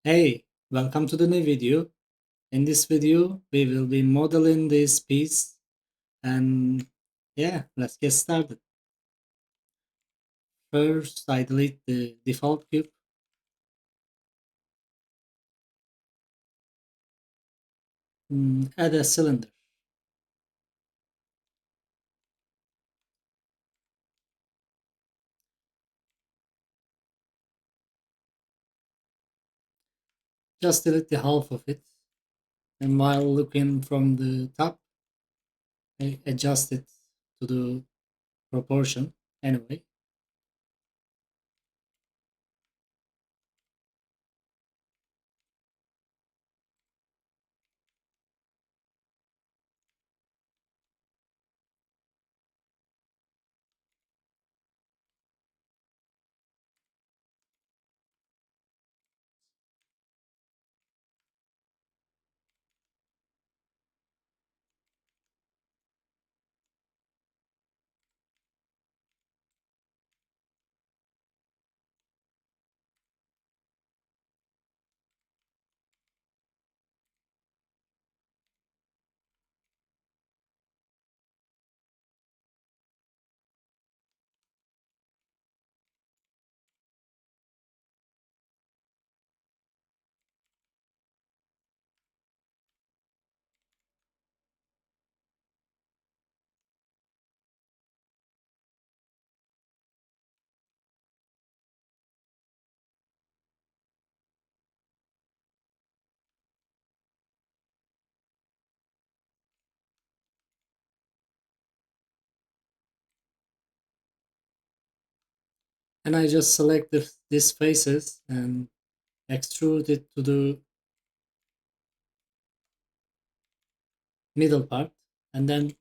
Hey, welcome to the new video. In this video, we will be modeling this piece and yeah, let's get started. First, I delete the default cube. Add a cylinder. Just delete the half of it. And while looking from the top, I adjust it to the proportion anyway. And I just select these faces and extrude it to the middle part and then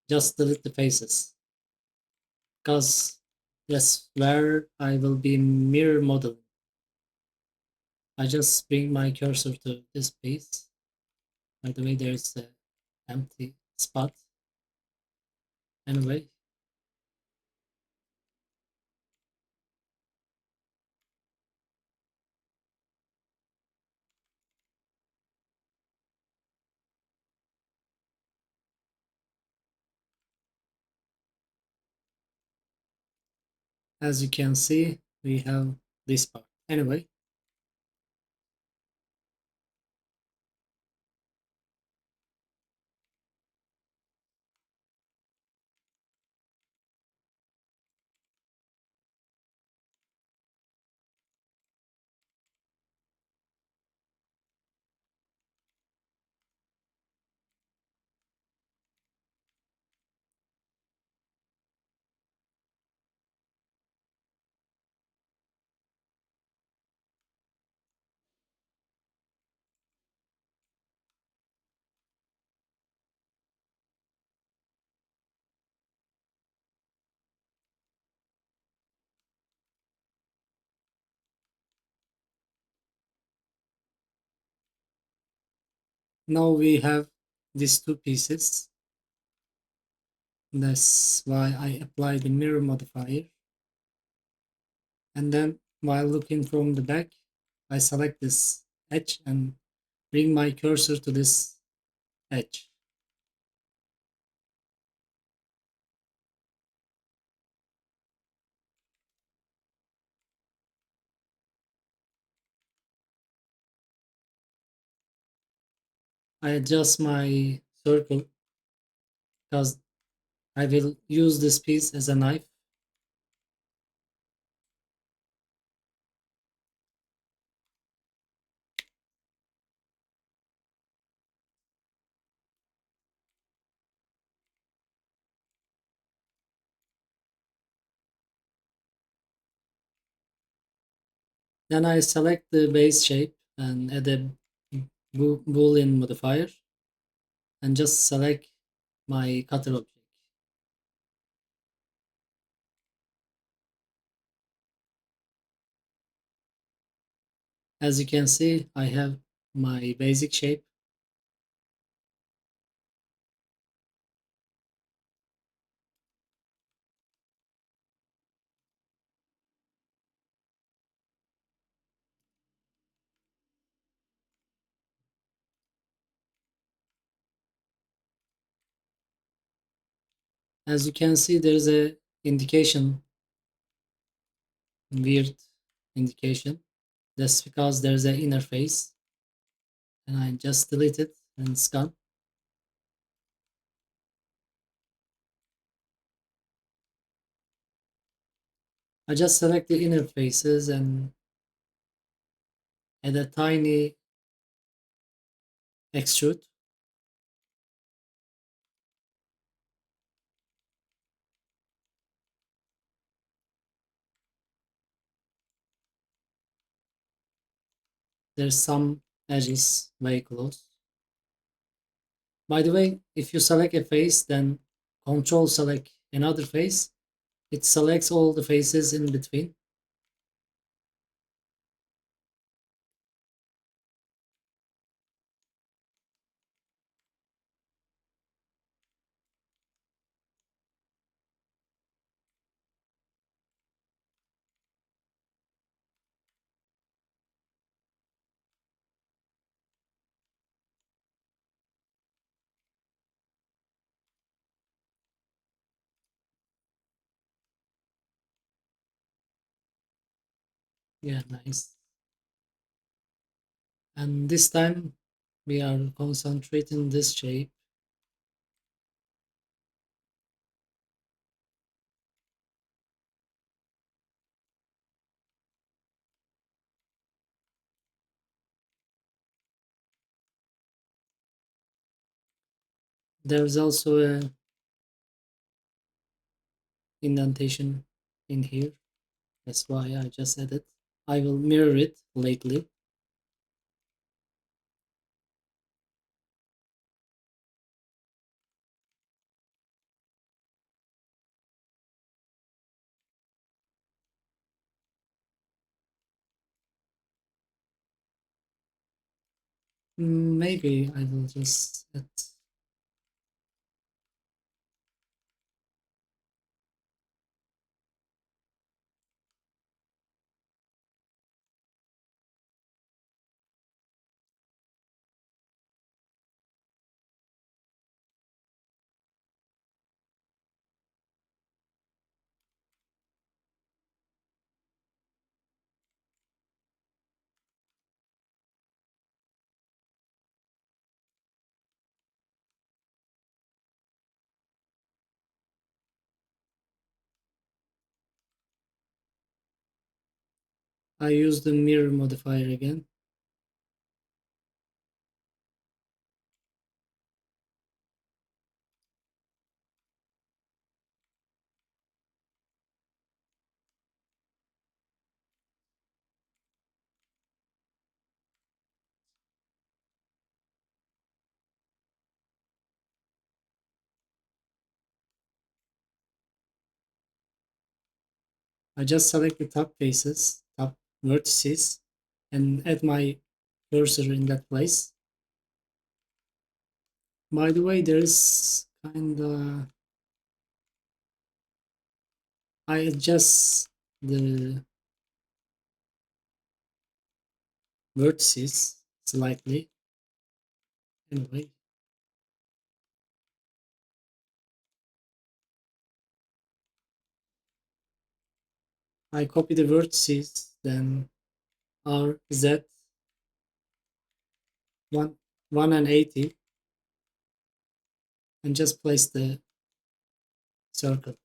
just delete the faces. Because that's where I will be mirror modeling. I just bring my cursor to this piece. By the way, there's an empty spot. Anyway, as you can see, we have this part. Anyway, now we have these two pieces. That's why I apply the mirror modifier. And then while looking from the back, I select this edge and bring my cursor to this edge. I adjust my circle because I will use this piece as a knife. Then I select the base shape and add a boolean modifier and just select my cutter object. As you can see, I have my basic shape. As you can see, there's a indication, weird indication. That's because there's an interface, and I just delete it and it's gone. I just select the interfaces and add a tiny extrude. There's some edges very close. By the way, if you select a face, then control select another face. It selects all the faces in between. Yeah, nice. And this time we are concentrating this shape. There's also a indentation in here. That's why I just added. I will mirror it lately. Maybe I will just add. I use the mirror modifier again. I just select the top faces, top vertices, and add my cursor in that place. By the way, there is kinda, I adjust the vertices slightly. Anyway, I copy the vertices, then R, Z, 1 and 80, and just place the circle,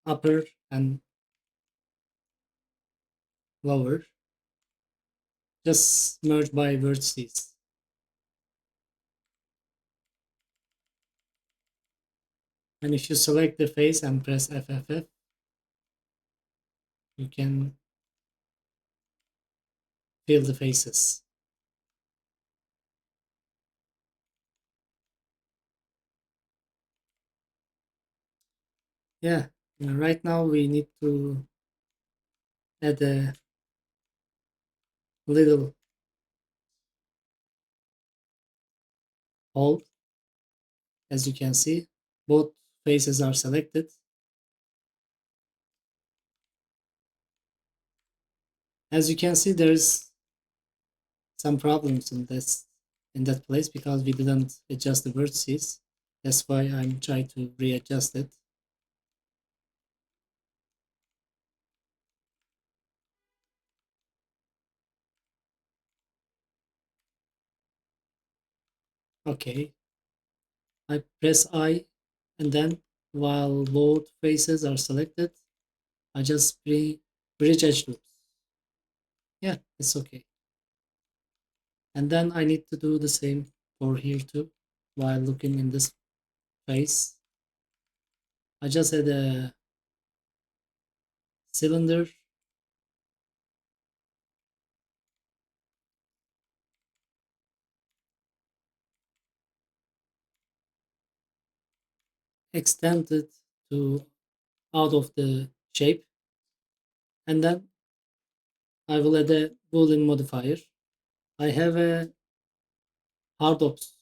upper and lower, just merge by vertices. And if you select the face and press FFF, you can fill the faces. Yeah, right now we need to add a little hold. As you can see, both faces are selected. As you can see, there's some problems in that place because we didn't adjust the vertices. That's why I'm trying to readjust it. Okay, I press I, and then while both faces are selected, I just bridge edge loops. Yeah, it's okay. And then I need to do the same for here too. While looking in this face, I just add a cylinder, extend it to out of the shape, and then I will add a boolean modifier. I have a hardops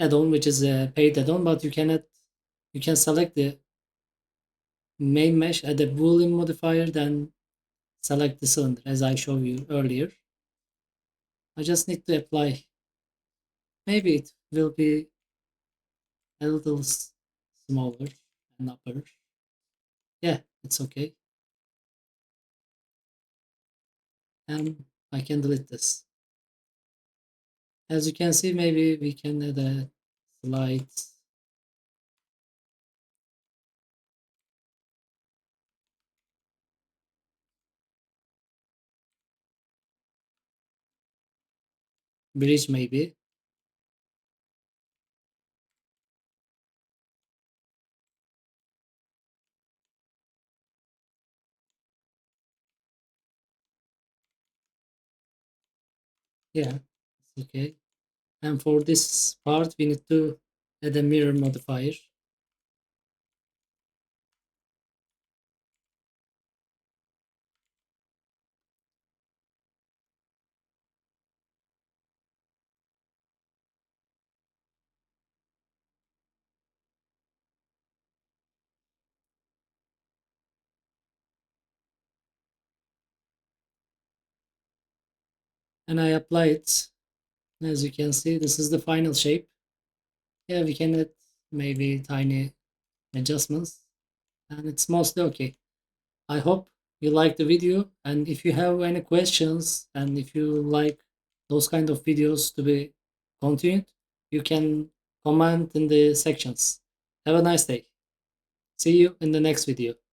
add-on, which is a paid add-on, but you can select the main mesh, add a boolean modifier, then select the cylinder as I showed you earlier. I just need to apply. Maybe it will be a little smaller and upper. Yeah, it's okay. And I can delete this. As you can see, maybe we can add a slight bridge, maybe. Yeah, it's okay. And for this part, we need to add a mirror modifier. And I apply it. As you can see, this is the final shape. Yeah, we can add maybe tiny adjustments. And it's mostly okay. I hope you liked the video. And if you have any questions and if you like those kind of videos to be continued, you can comment in the sections. Have a nice day. See you in the next video.